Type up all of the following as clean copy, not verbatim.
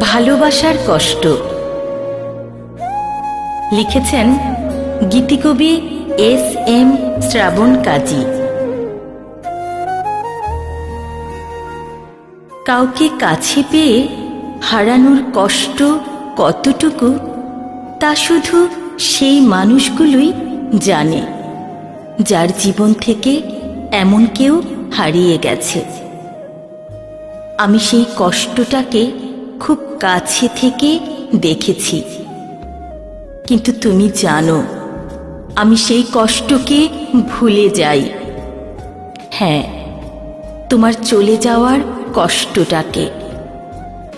ভালোবাসার কষ্ট। লিখেছেন গীতিকবি এস.এম. শ্রাবণ কাজী। কাউকে কাছে পেয়ে হারানোর কষ্ট কতটুকু তা শুধু সেই মানুষগুলোই জানে, যার জীবন থেকে এমন কেউ হারিয়ে গেছে। আমি সেই কষ্টটাকে খুব কাছে থেকে দেখেছি, কিন্তু তুমি জানো আমি সেই কষ্টকে ভুলে যাই। হ্যাঁ, তোমার চলে যাওয়ার কষ্টটাকে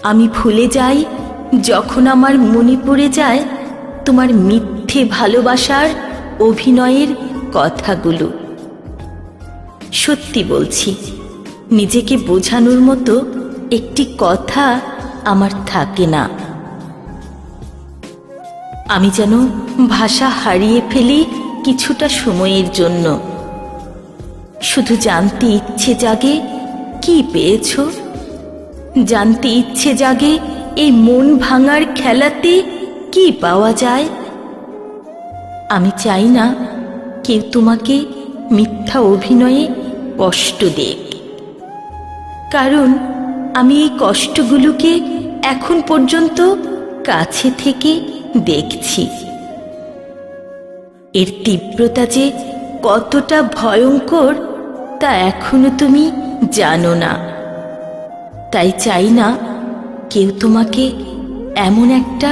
আমি ভুলে যাই যখন আমার মনে পড়ে যায় তোমার মিথ্যে ভালোবাসার অভিনয়ের কথাগুলো। সত্যি বলছি, নিজেকে বোঝানোর মতো একটি কথা আমার থাকে না। আমি যেন ভাষা হারিয়ে ফেলি কিছুটা সময়ের জন্য। শুধু জানতে ইচ্ছে জাগে কি পেয়েছ, জানতে ইচ্ছে জাগে এই মন ভাঙার খেলাতে কি পাওয়া যায়। আমি চাই না কেউ তোমাকে মিথ্যা অভিনয়ে কষ্ট দেক, কারণ আমি এই কষ্টগুলোকে এখন পর্যন্ত কাছে থেকে দেখছি। এর তীব্রতা যে কতটা ভয়ঙ্কর তা এখনো তুমি জানো না। তাই চাই না কেউ তোমাকে এমন একটা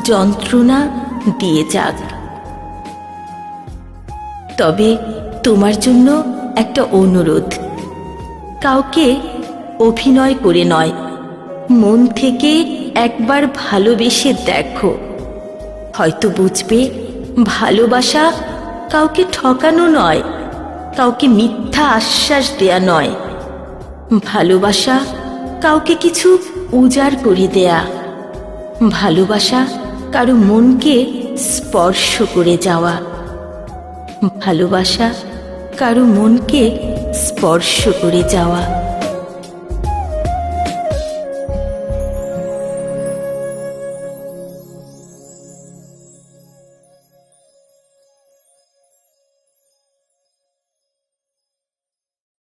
যন্ত্রণা দিয়ে যাক। তবে তোমার জন্য একটা অনুরোধ, কাউকে অভিনয় করে নয়, মন থেকে একবার ভালোবেসে দেখো। হয়তো বুঝবে ভালোবাসা কাউকে ঠকানো নয়, কাউকে মিথ্যা আশ্বাস দেয়া নয়। ভালোবাসা কাউকে কিছু উজাড় করে দেয়া। ভালোবাসা কারো মনকে স্পর্শ করে যাওয়া। ভালোবাসা কারো মনকে স্পর্শ করে যাওয়া।